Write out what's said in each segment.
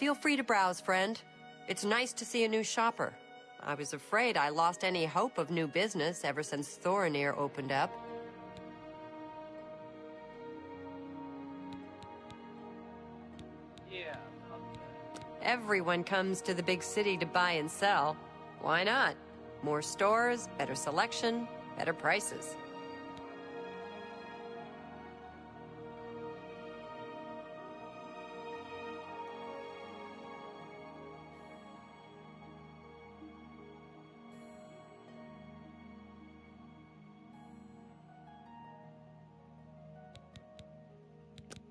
Feel free to browse, friend. It's nice to see a new shopper. I was afraid I lost any hope of new business ever since Thorinir opened up. Yeah. Everyone comes to the big city to buy and sell. Why not? More stores, better selection, better prices.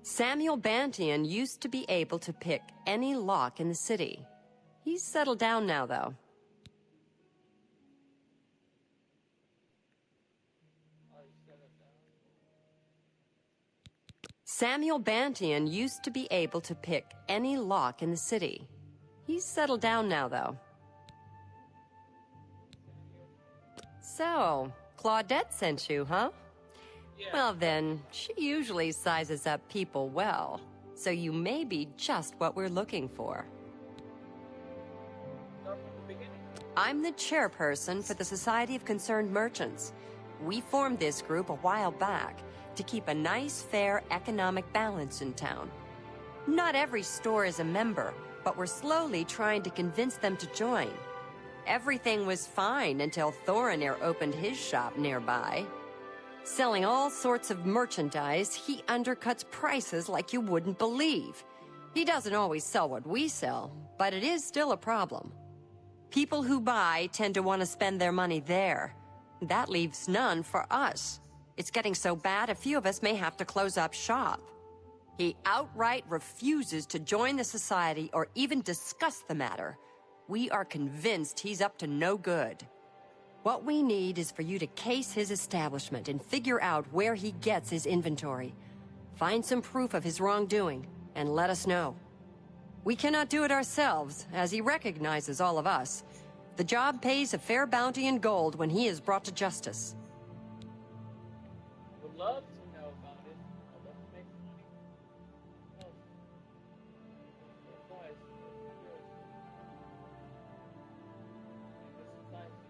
Samuel Bantian used to be able to pick any lock in the city. He's settled down now, though. Samuel Bantian used to be able to pick any lock in the city. He's settled down now, though. So, Claudette sent you, huh? Yeah. Well then, she usually sizes up people well, so you may be just what we're looking for. Start from the beginning. I'm the chairperson for the Society of Concerned Merchants. We formed this group a while back to keep a nice, fair economic balance in town. Not every store is a member, but we're slowly trying to convince them to join. Everything was fine until Thorinir opened his shop nearby. Selling all sorts of merchandise, he undercuts prices like you wouldn't believe. He doesn't always sell what we sell, but it is still a problem. People who buy tend to want to spend their money there. That leaves none for us. It's getting so bad, a few of us may have to close up shop. He outright refuses to join the society or even discuss the matter. We are convinced he's up to no good. What we need is for you to case his establishment and figure out where he gets his inventory. Find some proof of his wrongdoing, and let us know. We cannot do it ourselves, as he recognizes all of us. The job pays a fair bounty in gold when he is brought to justice. Would love to know about it. I'd love to make money. No. Advice. Good. In this society,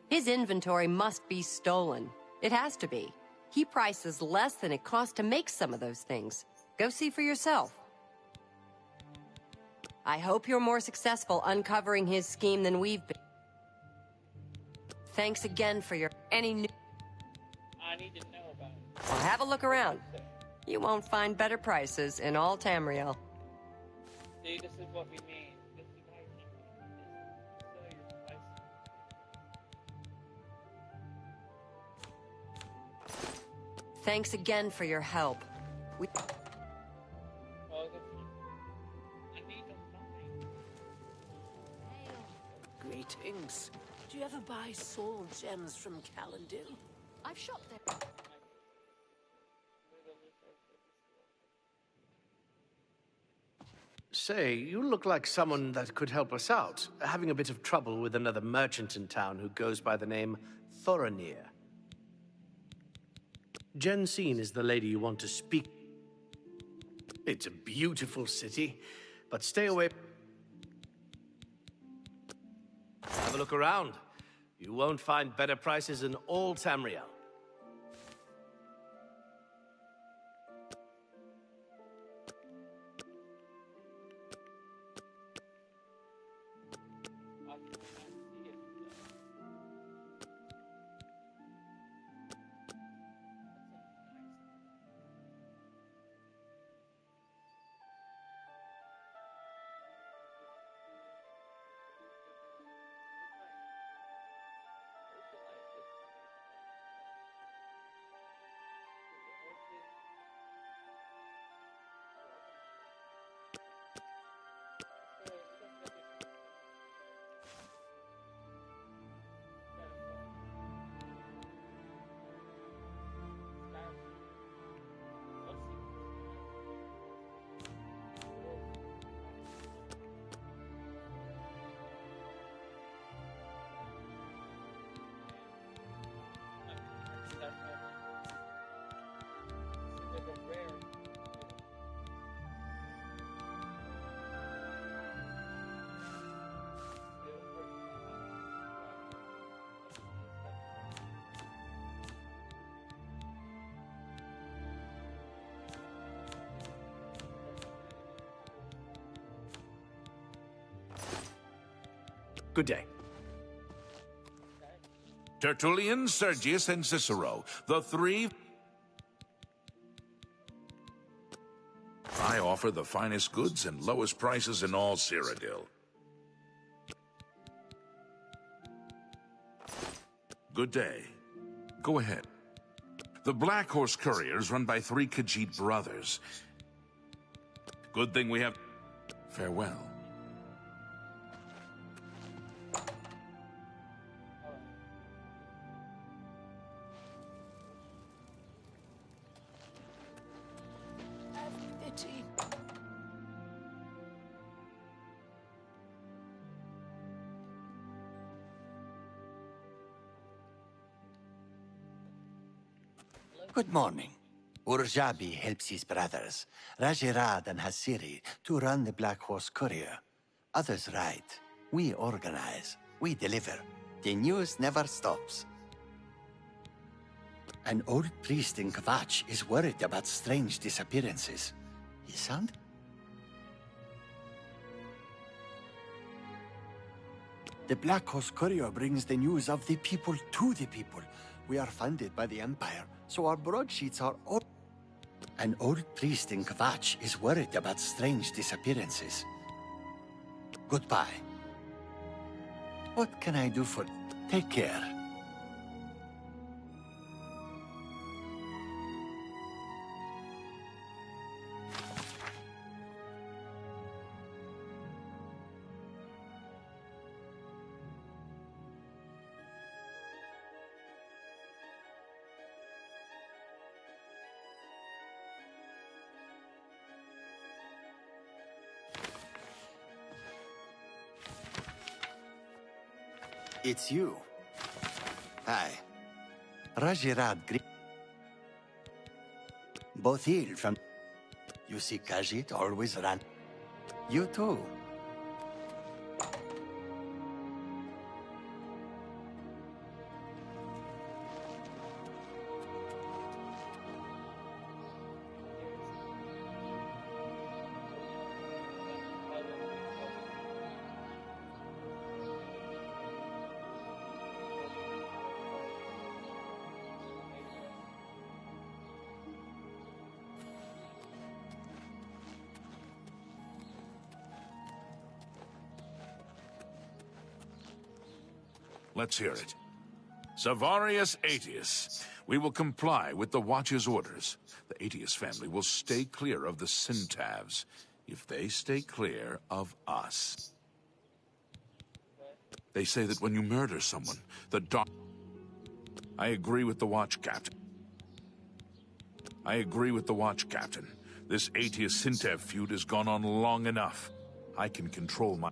His inventory must be stolen. It has to be. He prices less than it costs to make some of those things. Go see for yourself. I hope you're more successful uncovering his scheme than we've been. Thanks again for your any new... I need to know about it. Well, have a look around. You won't find better prices in all Tamriel. See, this is what we mean. This is why you sell your spices. Thanks again for your help. Well, that's fine. I need to find. Greetings. Do you ever buy soul gems from Calendil? I've shopped there. Say, you look like someone that could help us out. Having a bit of trouble with another merchant in town who goes by the name Thorinir. Jensine is the lady you want to speak. It's a beautiful city, but stay away. Have a look around. You won't find better prices in all Tamriel. I cannot see it. Good day. Tertullian, Sergius, and Cicero, the three... I offer the finest goods and lowest prices in all Cyrodiil. Good day. Go ahead. The Black Horse Courier is run by 3 Khajiit brothers. Good thing we have... Farewell. Pity. Good morning. Urjabi helps his brothers, Rajirad and Hasiri, to run the Black Horse Courier. Others write. We organize. We deliver. The news never stops. An old priest in Kvatch is worried about strange disappearances. His son? The Black Horse Courier brings the news of the people to the people. We are funded by the Empire, so our broadsheets are all... An old priest in Kvatch is worried about strange disappearances. Goodbye. What can I do for... Take care. It's you. Hi. Rajirad Bothil from... You see Khajiit always run. You too. Let's hear it. Savarius Aetius, we will comply with the Watch's orders. The Aetius family will stay clear of the Syntavs, if they stay clear of us. They say that when you murder someone, the dark... I agree with the Watch, Captain. I agree with the Watch, Captain. This Aetius-Syntav feud has gone on long enough. I can control my...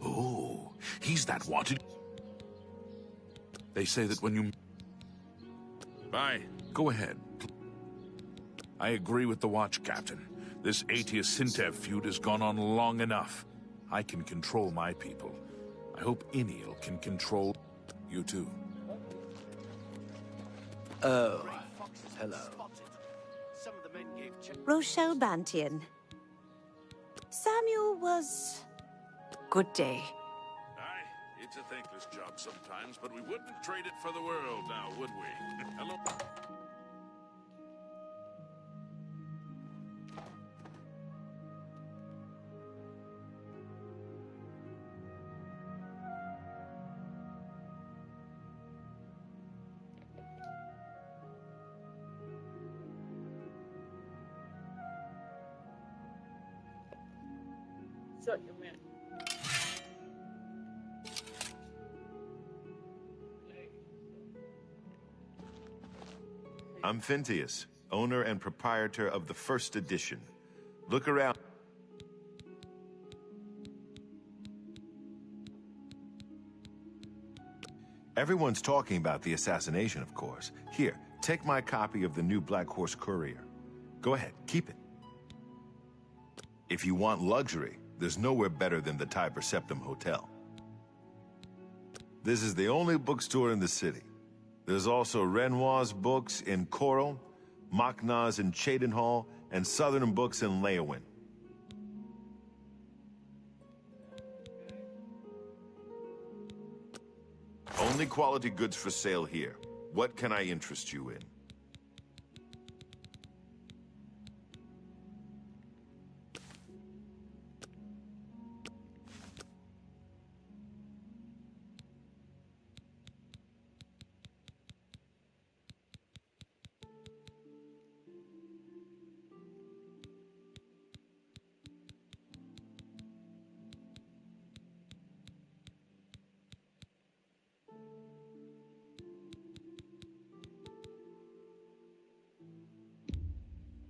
Oh, he's that wanted... They say that when you... Bye. Go ahead. I agree with the Watch, Captain. This Aetius-Syntav feud has gone on long enough. I can control my people. I hope Iniel can control you too. Oh, hello. Rochelle Bantian. Samuel was... Good day. Aye, it's a thankless job sometimes, but we wouldn't trade it for the world now, would we? Hello? Shut your mouth. I'm Phintius, owner and proprietor of the first edition. Look around. Everyone's talking about the assassination, of course. Here, take my copy of the new Black Horse Courier. Go ahead, keep it. If you want luxury, there's nowhere better than the Tiber Septim Hotel. This is the only bookstore in the city. There's also Renoir's books in Coral, Machna's in Cheydinhal, and Southern Books in Leyawiin. Only quality goods for sale here. What can I interest you in?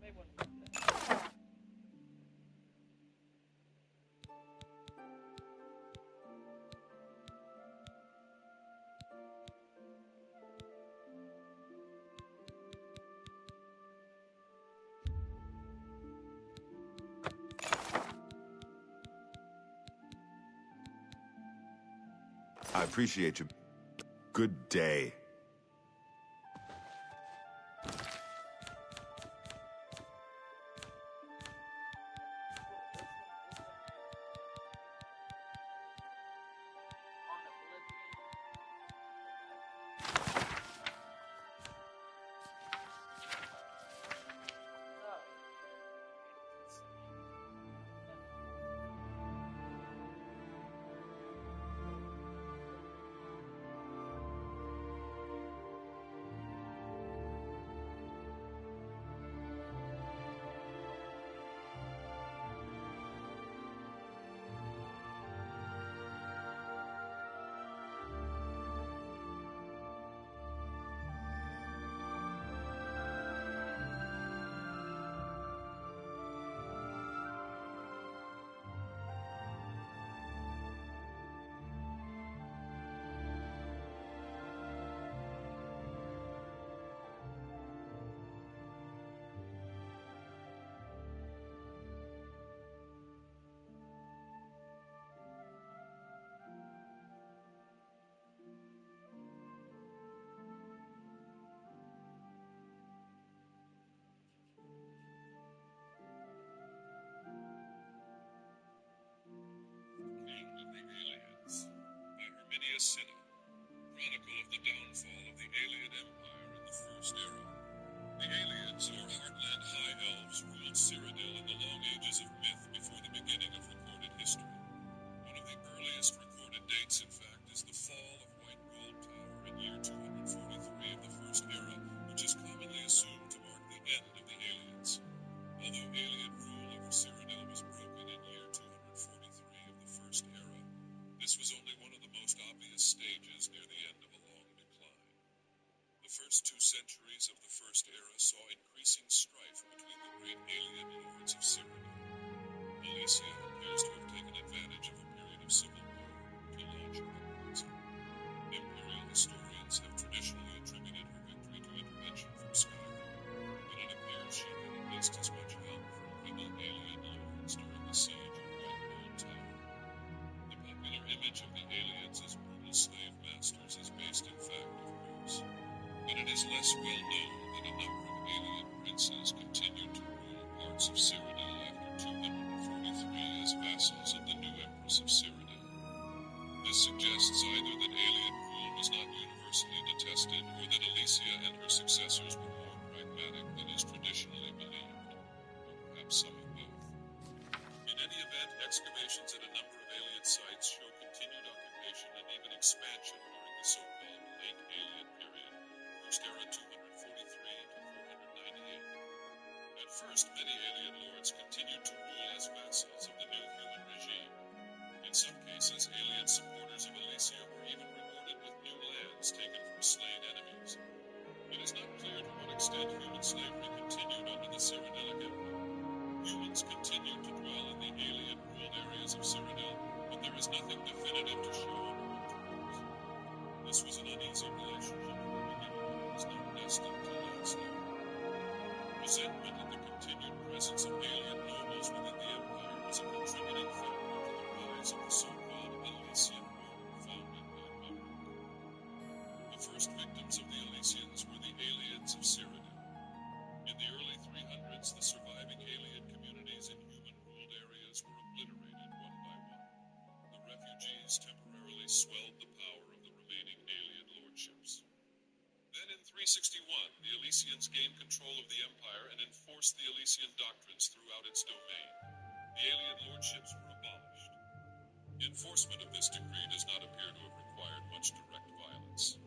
May want to put that. I appreciate you. Good day. On the Philippians. King of the Aliens by Herminia Cinna, chronicle of the downfall of the Alien Empire in the First Era. The aliens, or Heartland High Elves, ruled Cyrodiil in the long ages of myth before the beginning of recorded history. One of the earliest recorded dates, in fact, is the fall of White Gold Tower in year 243 of the First Era, which is commonly assumed to mark the end of the aliens. Although alien rule over Cyrodiil was broken in year 243 of the First Era, this was only one of the most obvious stages near the end of a long decline. The first 2 centuries of the First Era saw increasing strife between the great alien lords of Cyrodiil. Elysia appears to have taken advantage of a period of civil war to launch her uprising. Imperial historians have traditionally attributed her victory to intervention from Skyrim, but it appears she had at least as much help from rebel alien lords during the siege of White Gold Tower. The popular image of the aliens as brutal slave masters is based in fact, of course, but it is less well known that a number of alien princes continued to rule parts of Cyrodiil after 243 as vassals of the new Empress of Cyrodiil. This suggests either that alien rule was not universally detested, or that Elysia and her successors were more pragmatic than is traditionally believed, or perhaps some of both. In any event, excavations at a number of alien sites show continued occupation and even expansion during the so-called Late Alien period, First Era 243 to 498. At first, many alien lords continued to rule as vassals of the new human regime. In some cases, alien supporters of Elysia were even rewarded with new lands taken from slain enemies. It is not clear to what extent human slavery continued under the Cyrodiilic Empire. Humans continued to dwell in the alien-ruled areas of Cyrodiil, but there is nothing definitive to show on her returns. This was an uneasy relationship from the beginning, and was not destined to last long. Resentment at the continued presence of alien nobles within the Empire was a contributing factor to the rise of the so-called Elysian Order founded by Maverick. The first victims of the Elysians were the aliens of Cyrodiil. In the early 300s, the surviving alien communities in human-ruled areas were obliterated one by one. The refugees temporarily swelled the power of the remaining alien 2061, the Elysians gained control of the Empire and enforced the Elysian doctrines throughout its domain. The alien lordships were abolished. Enforcement of this decree does not appear to have required much direct violence.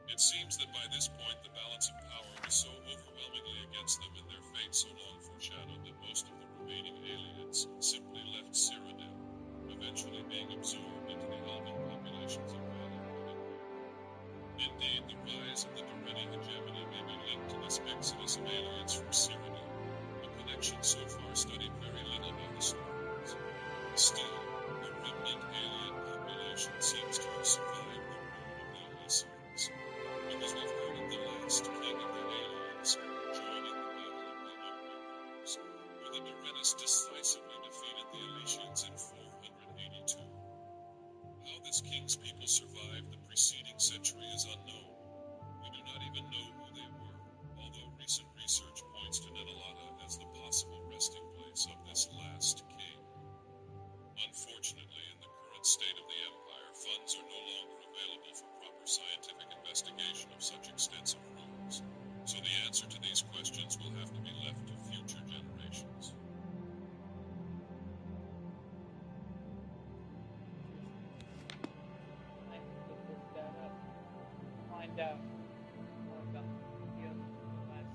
It seems that by this point the balance of power was so overwhelmingly against them and their fate so long foreshadowed that most of the remaining aliens simply left Cyrodiil, eventually being absorbed into the elven populations of Valar. Indeed, the rise of the Durrani hegemony may be linked to this exodus of aliens from Cyrodiil, a connection so far studied very little by historians. Still, the remnant alien population seems to have survived the rule of the Elysians, because we've heard of the last king of the aliens joining the battle of the Umbrians, where the Durrennis decisively defeated the Elysians in 482. How this king's people survived the preceding century is unknown. We do not even know who they were, although recent research points to Netalata as the possible resting place of this last king. Unfortunately, in the current state of the Empire, funds are no longer available for proper scientific investigation of such extensive ruins, so the answer to these questions will have to be left to future generations. I have to look that up. Find out more about the last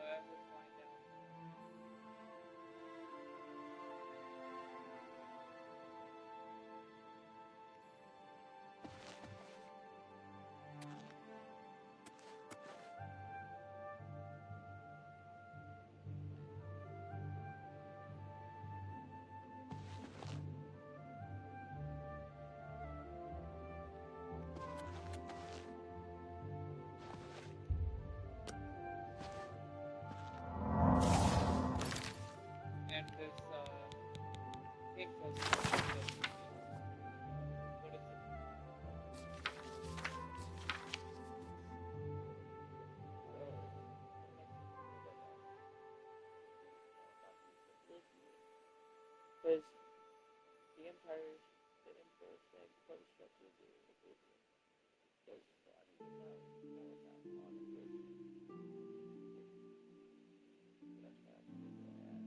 that will find out. And this thing was what is it? Because the Emperor said close structure the Oblivion. Because I don't even know more about all the Oblivion. That's why I asked.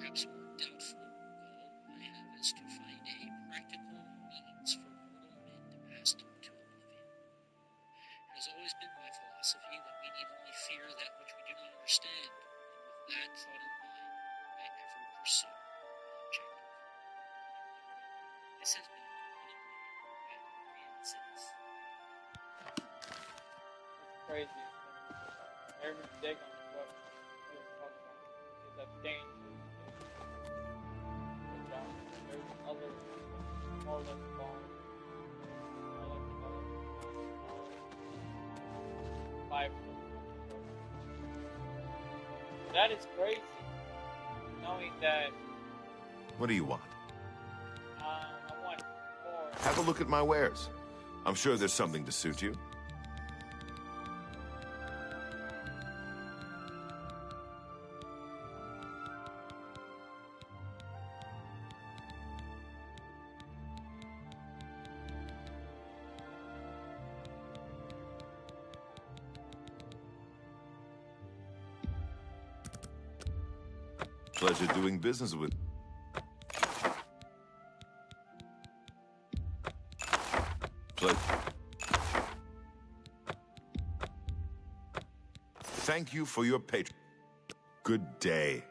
Perhaps more doubtful goal I have is to find a always been my philosophy that we need only fear that which we do not understand, and with that thought in mind, I ever pursue my objective. This has been experiences. It's crazy. Every dig on what he was talking about is a dangerous thing. There's other more or less bombs. That is crazy. Knowing that. What do you want? I want more. Have a look at my wares. I'm sure there's something to suit you. Pleasure doing business with. Thank you for your patron. Good day.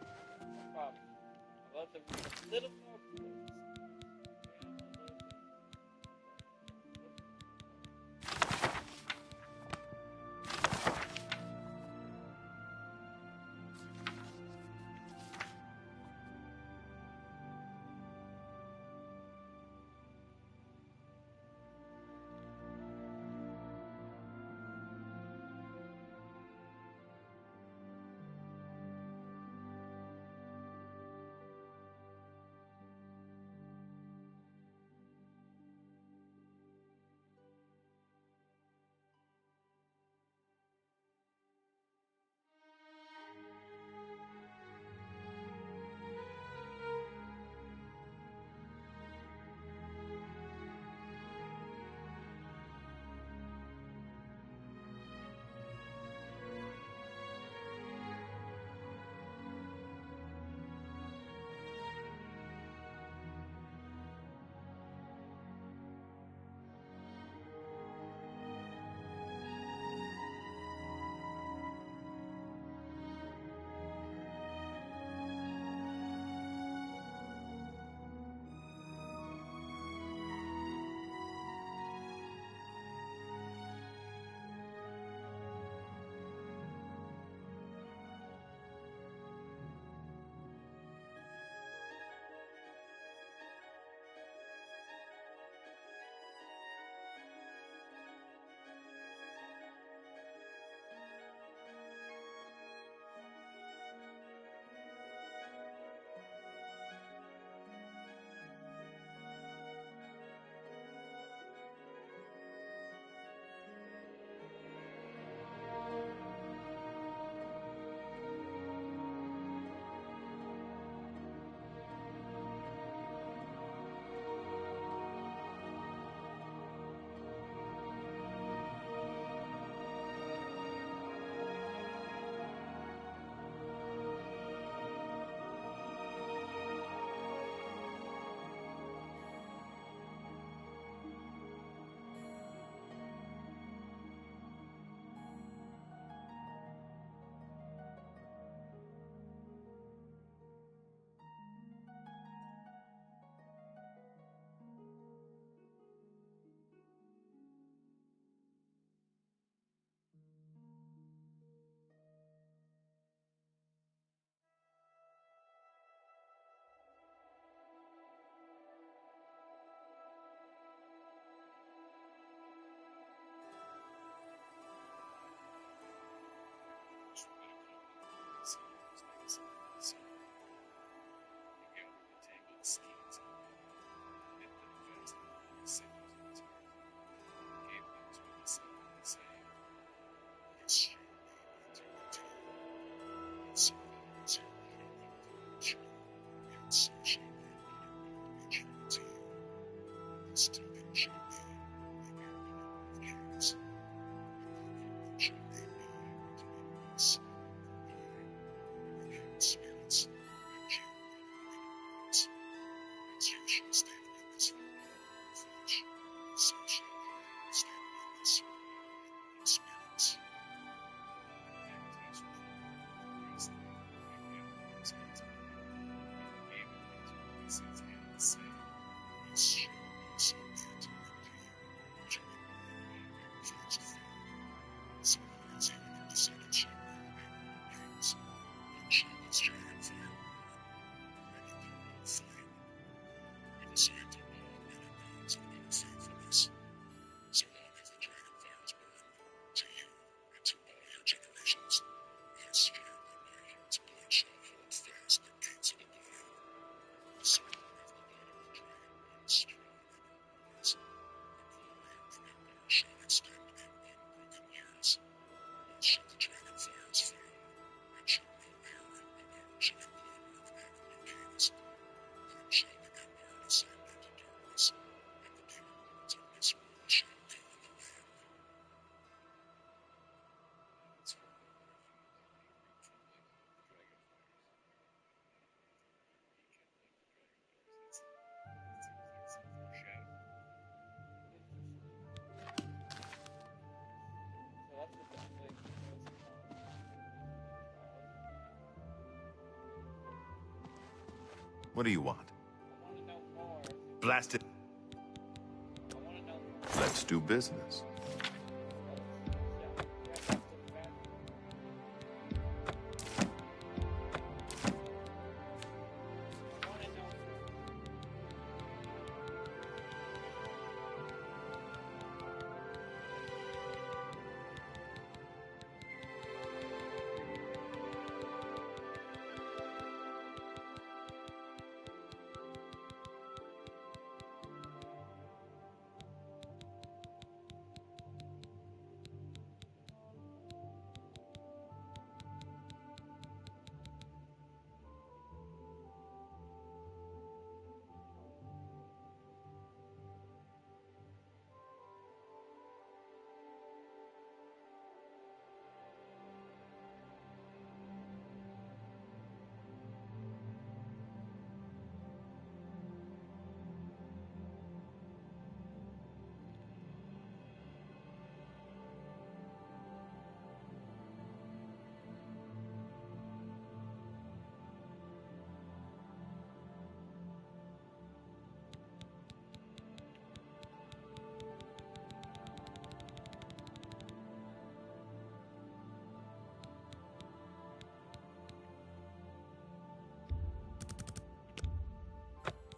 Little What do you want? I want to know more. Blast it. I want to know more. Let's do business.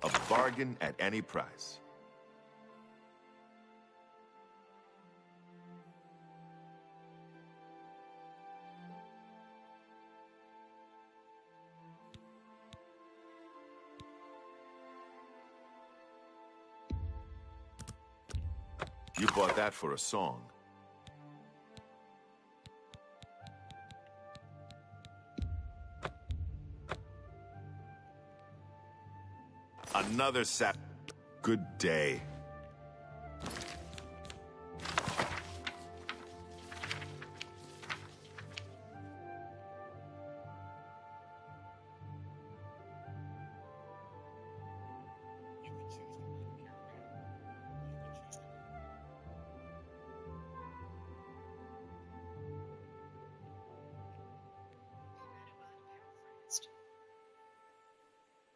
A bargain at any price. You bought that for a song. Another sap. Good day.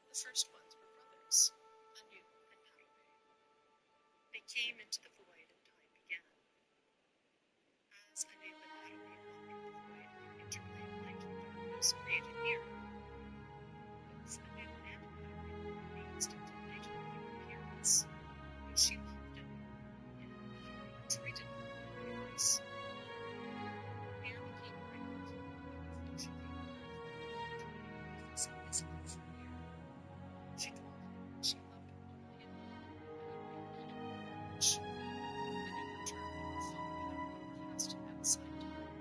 The first ones were brothers, Anu and Adonai. They came into the void and time began. As Anu and Adonai wandered the void, the interplay of light and darkness created mirror. Both Anu and Adonai were amazed until night made her appearance, when she loved Anu, and Adonai treated her with kindness. Mirror became pregnant, but before she gave birth, Adonai was invisible for Mirror. She told him she loved only him, and he knew much. Anu returned and followed Adonai and cast him outside time.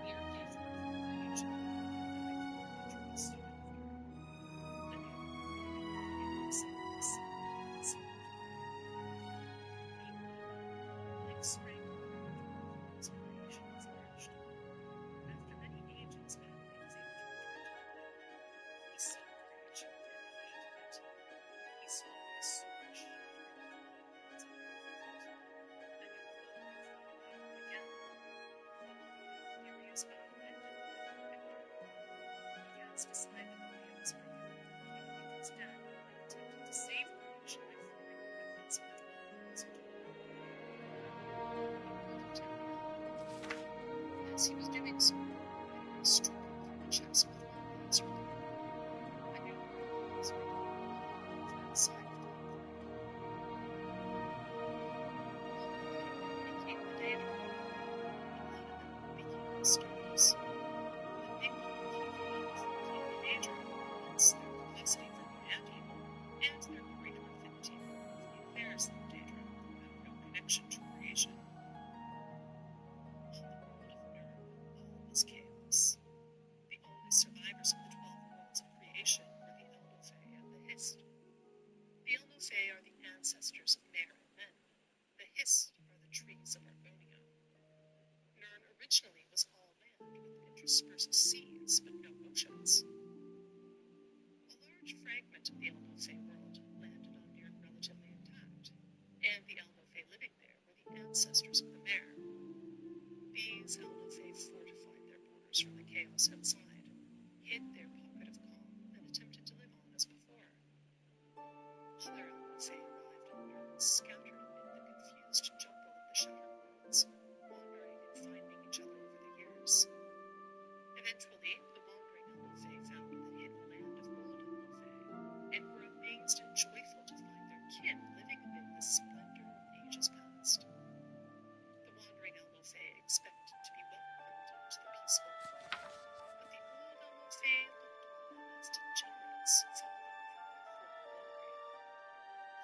Mir gave birth to rage, and Adonai rejoiced in fear. Anu living sadness and seemed meanwhile, like spring, his creation flourished. After many ages, Adonai was able to return to the world. He saw creation and hated it. He swung his sword, shattering clouds and earth. And he thought of battle again. The furious battle ended with victory. He cast aside the body of his brother, King Idris dead, and attempted to save creation by forming the remnants of the 12 worlds into one. He wanted him now. As he was doing so, Adonai struck him through the chest with one last blow. I knew what was waiting for outside the time void. Became the daedra. The planet became the stars. The big one became the daedra, hence their capacity for good and evil, and their greater affinity for earthly affairs than the daedra, who have no connection to creation. On the world of Ur, all was chaos. The only survivors of the 12 worlds of creation were the Elnofey and the Hist. The Elnofey are the ancestors of Mer and men. The Hist are the trees of Argonia. Nirn originally was all land with interspersed seas but no oceans. A large fragment of the Elnofey world landed on Nirn relatively intact, and the Elnofey living there were the ancestors of the Mer. These Elnofey fortified their borders from the chaos outside, hid their pocket of calm, and attempted to live on as before. worlds, wandering and finding each other over the years. Eventually, the wandering Elmofay found the hidden land of old Elmofay, and were amazed and joyful to find their kin living amid the splendor of ages past. The wandering Elmofay expected to be welcomed into the peaceful world, but the old Elmofay looked on them as degenerates fallen from their former glory.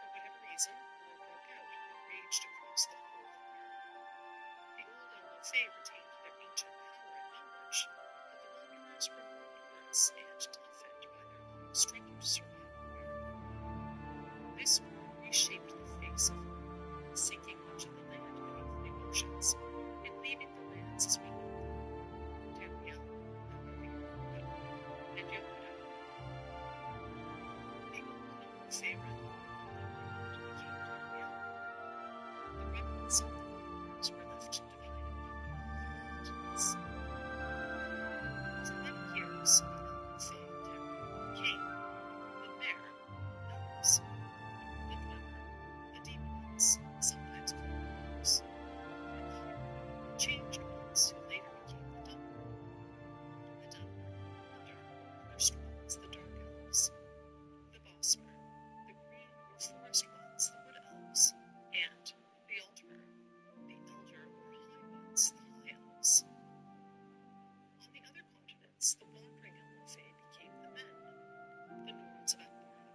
For whatever reason, war broke out and raged across the whole empire. The old Elmofay retained their ancient power and knowledge, but the wanderers were more numerous and toughened by their long struggle to survive the war. This war reshaped the face of the world, sinking much of the land beneath the oceans, and leaving the lands as we know them, Tamriel, Elmofay, and Yokuda. The old Elmofay realm became Tamriel. The remnants of the wanderers were left divided among the continents. For many years, the Elmofay and Tamriel became the Mare, Elves, the Dwemer, the Demon Elves, sometimes called Dwarves, and here, the Changed Ones, who later became the Dunmer. The Dunmer, the Dark, Cursed Ones, the Dark Elves, the Bosmer, the Green or Forest Ones, the Wood Elves, and the Ultmer, the Elder or High Ones, the High Elves. On the other continents, the wandering Elmofay became the Men, the Nords of Akbar,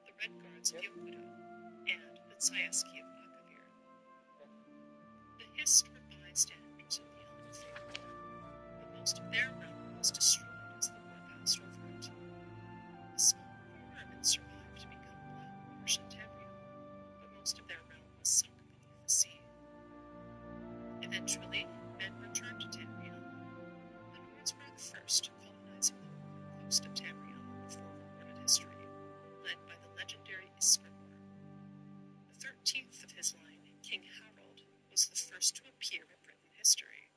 the Red Guards of Yokuda, and the Tsayaski of Akavir. The Hist were bystanders in the Elmofay War, but most of their realm was destroyed as the war passed over it. A small core of it survived to become Blackmarsh and Tamriel, but most of their realm was sunk beneath the sea. Eventually, men returned to Tamriel. The Nords were the first colonizing the northern coast of Tamriel before recorded history, led by the legendary Isgramor. The 13th of his line, King Harold, was the first to appear in written history.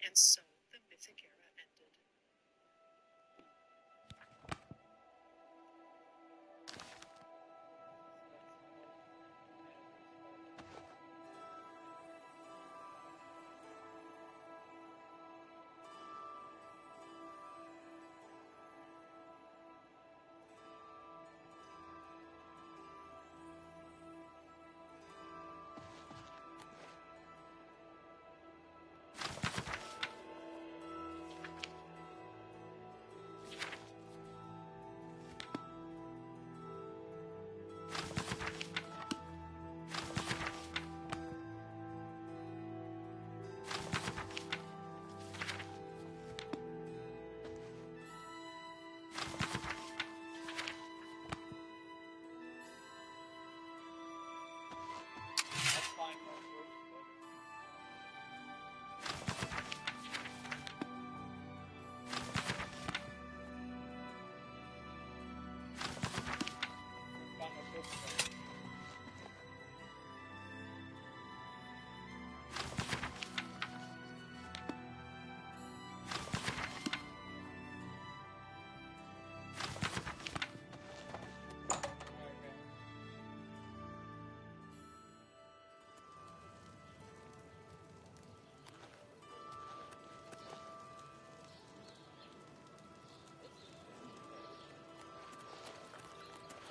And so the mythic era ended.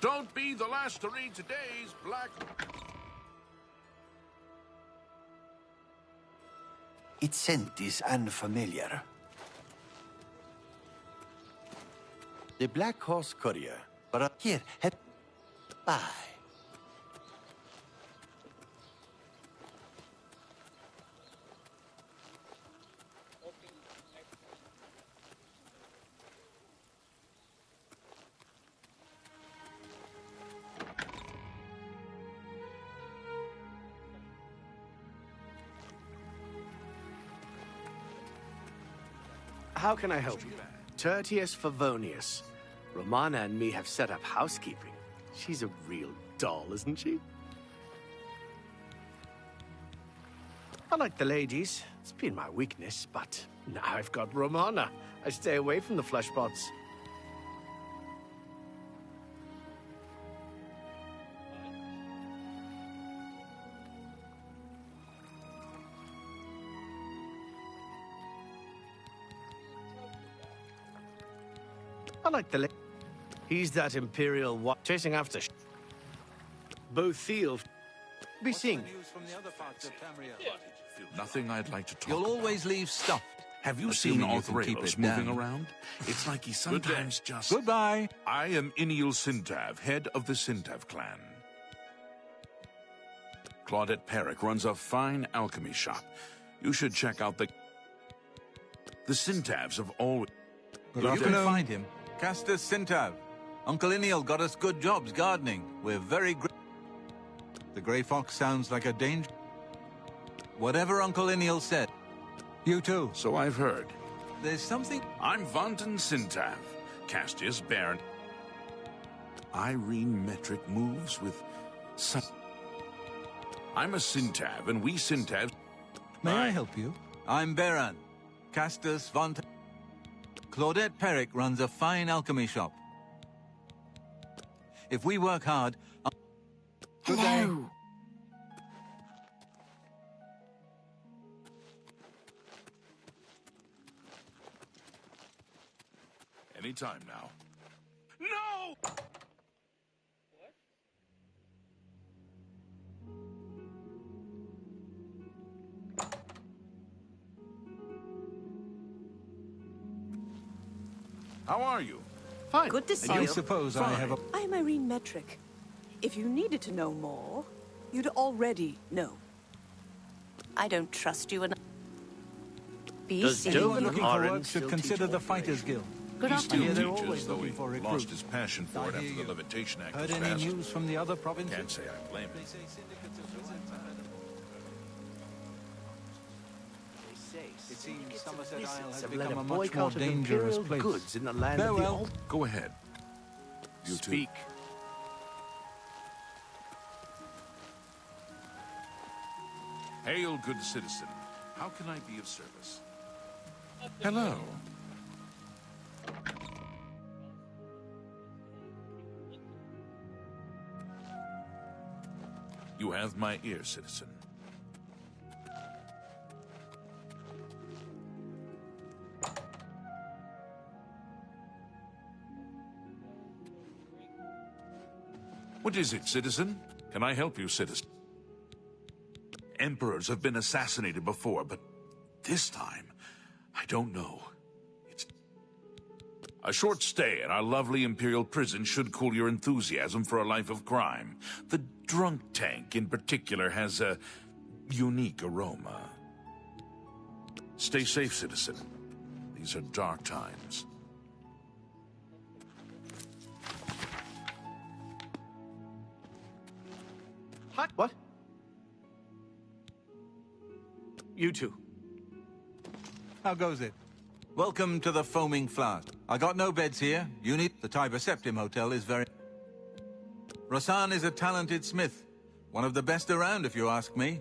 Don't be the last to read today's Black... Its scent is unfamiliar. The Black Horse Courier. But here, bye. How can I help you? Tertius Favonius. Romana and me have set up housekeeping. She's a real doll, isn't she? I like the ladies. It's been my weakness, but now I've got Romana. I stay away from the fleshpots. I like the... He's that Imperial chasing after... Both Thiel... Be seeing... Nothing I'd like to talk You'll about. always leave stuff. Have you Assuming seen you can keep Arthrelos it moving down. around? It's like he sometimes just... Goodbye. I am Iniel Sintav, head of the Sintav clan. Claudette Perrick runs a fine alchemy shop. You should check out the Sintavs have always... You can find him. Castus Sintav. Uncle Iniel got us good jobs gardening. We're very The Grey Fox sounds like a danger. Whatever Uncle Iniel said. You too. So I've heard. There's something... I'm Vantan Sintav, Castius Baron. Irene Metric moves with some... I'm a Sintav, and we Sintavs... May I help you? I'm Baran. Castus Vant... Claudette Perrick runs a fine alchemy shop. If we work hard... Good day. Hello. Anytime now. No! How are you? Fine. Good to see I you. suppose I have a... I'm Irene Metric. If you needed to know more, you'd already know. I don't trust you enough. Be Does seeing Jovan you. Looking for Oren work still should teach consider the alteration? Fighters Guild. Good He I still hear they're teaches, always though looking he for lost recruits. his passion for it I after hear the you. Levitation Act Heard was any passed. news from the other provinces? Can't say I blame him. It seems Somerset Isle has Have led become a a much more boycott of dangerous Imperial place. goods in the land of the Farewell. old... Go ahead. You too. Speak. Hail, good citizen. How can I be of service? Hello. You have my ear, citizen. What is it, citizen? Can I help you, citizen? Emperors have been assassinated before, but this time, I don't know. It's... A short stay in our lovely Imperial prison should cool your enthusiasm for a life of crime. The drunk tank, in particular, has a unique aroma. Stay safe, citizen. These are dark times. What? You two. How goes it? Welcome to the Foaming Flask. I got no beds here. You need... The Tiber Septim Hotel is very... Rasan is a talented smith. One of the best around, if you ask me.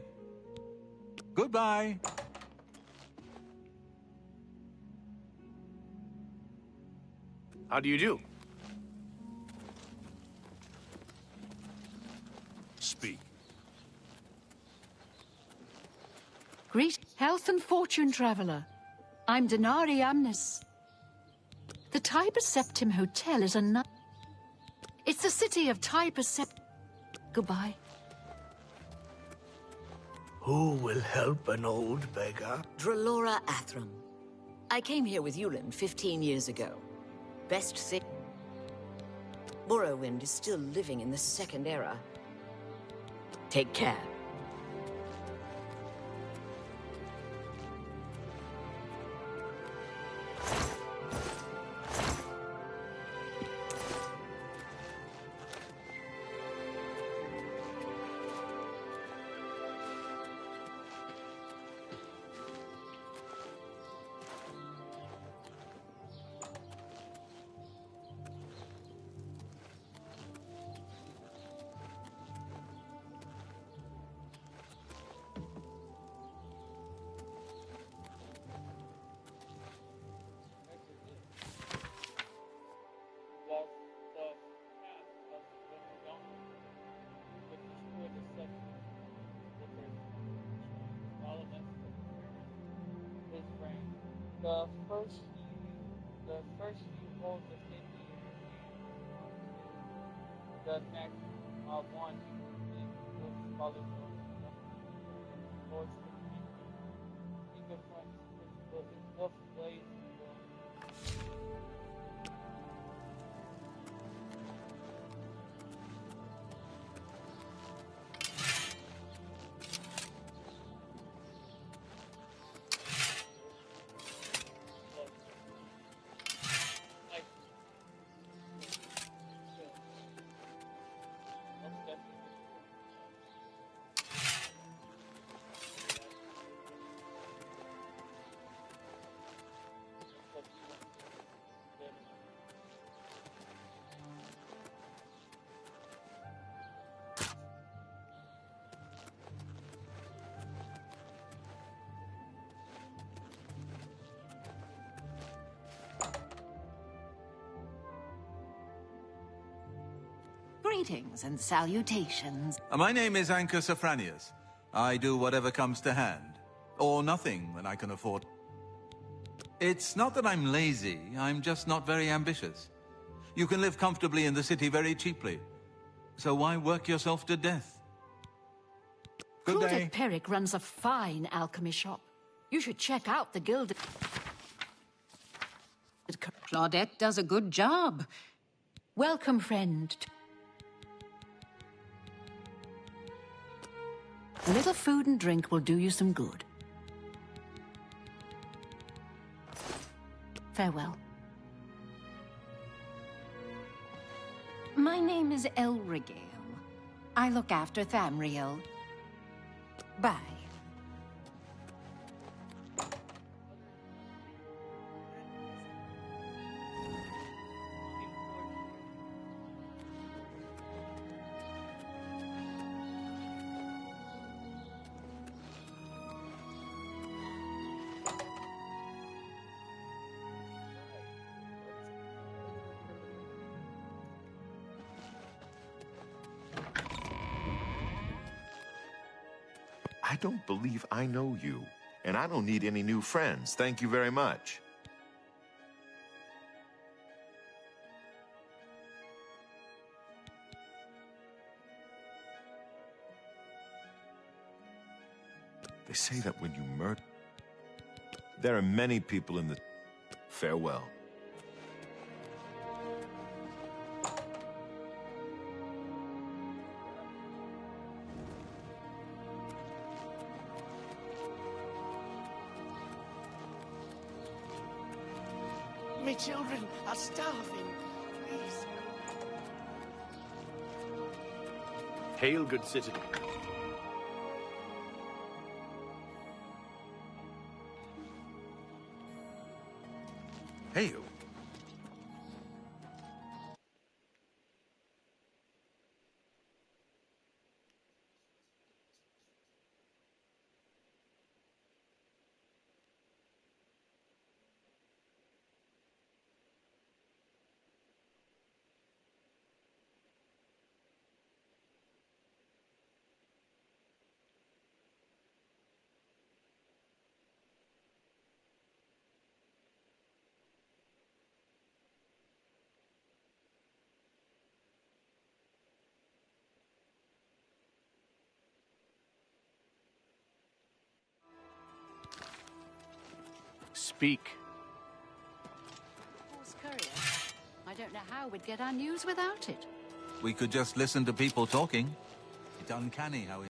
Goodbye. How do you do? Speak. Greet, health and fortune traveler. I'm Denari Amnis. The Tiber Septim Hotel is a It's the city of Tiber Septim. Goodbye. Who will help an old beggar? Dralora Athram. I came here with Yulin 15 years ago. Best thing... Morrowind is still living in the Second Era. Take care. The first few holds of 50 the next one is called Lord's King of France, Wolf Blaze. Greetings and salutations. My name is Anchor Sophranius. I do whatever comes to hand. Or nothing when I can afford. It's not that I'm lazy, I'm just not very ambitious. You can live comfortably in the city very cheaply. So why work yourself to death? Good day. Claudette Perrick runs a fine alchemy shop. You should check out the Gilded... Claudette does a good job. Welcome, friend. A little food and drink will do you some good. Farewell. My name is Elregale. I look after Thamriel. Bye. I don't believe I know you, and I don't need any new friends. Thank you very much. They say that when you murder... There are many people in the... Farewell. My children are starving. Please. Hail, good citizen. Hail. Speak. Horse courier. I don't know how we'd get our news without it. We could just listen to people talking. It's uncanny how